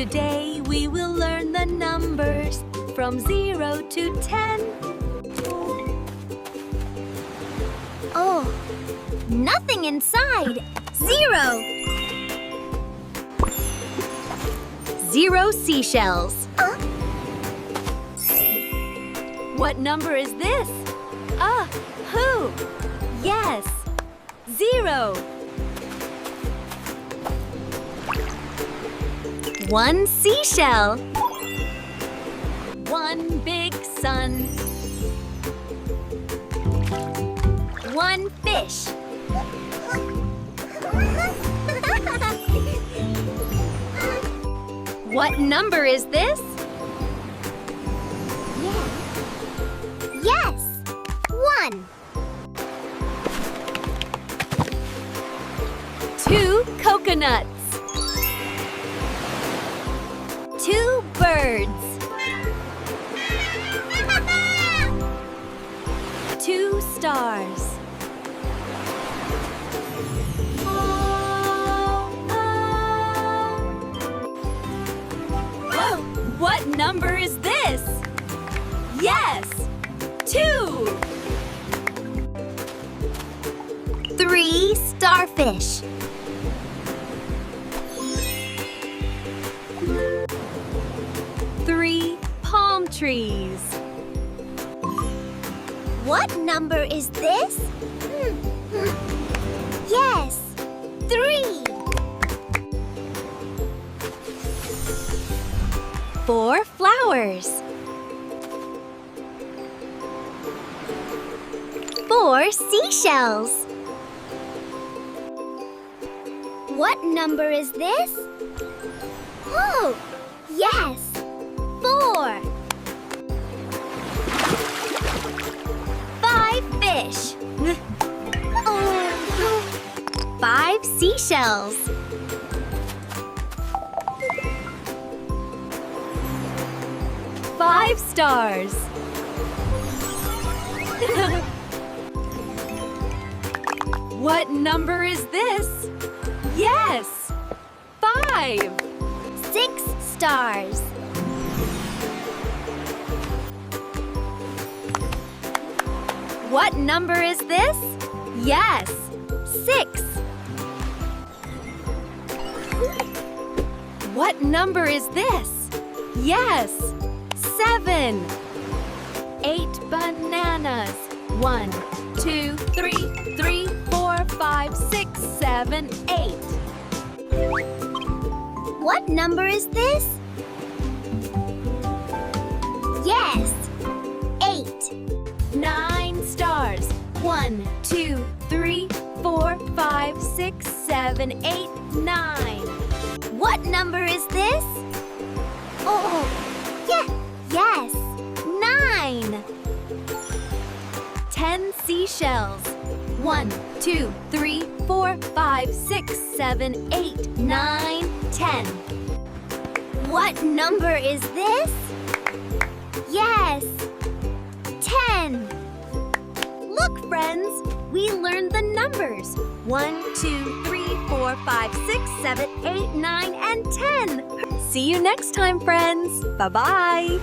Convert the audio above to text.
Today we will learn the numbers from 0 to 10. Oh, nothing inside. 0. 0 seashells. What number is this? Who? Yes, 0. 1 seashell. 1 big sun. 1 fish. What number is this? Yes, 1. 2 coconuts. 2 birds. 2 stars. Whoa! What number is this? Yes! 2! 3 starfish. 3 palm trees. What number is this? Yes, 3. 4 flowers. 4 seashells. What number is this? Oh, yes, 4. 5 fish. 5 seashells. 5 stars. What number is this? Yes! 5! 6 stars. What number is this? Yes! 6! What number is this? Yes! 7! 8 bananas. 1, 2, 3, 3, 4, 5, 6, 7, 8. What number is this? Yes, 8. 9 stars. 1, 2, 3, 4, 5, 6, 7, 8, 9. What number is this? Oh, yes, 9. 10 seashells. 1, 2, 3, 4, 5, 6, 7, 8, 9, 10. What number is this? Yes, 10. Look, friends, we learned the numbers. 1, 2, 3, 4, 5, 6, 7, 8, 9, and 10. See you next time, friends. Bye-bye.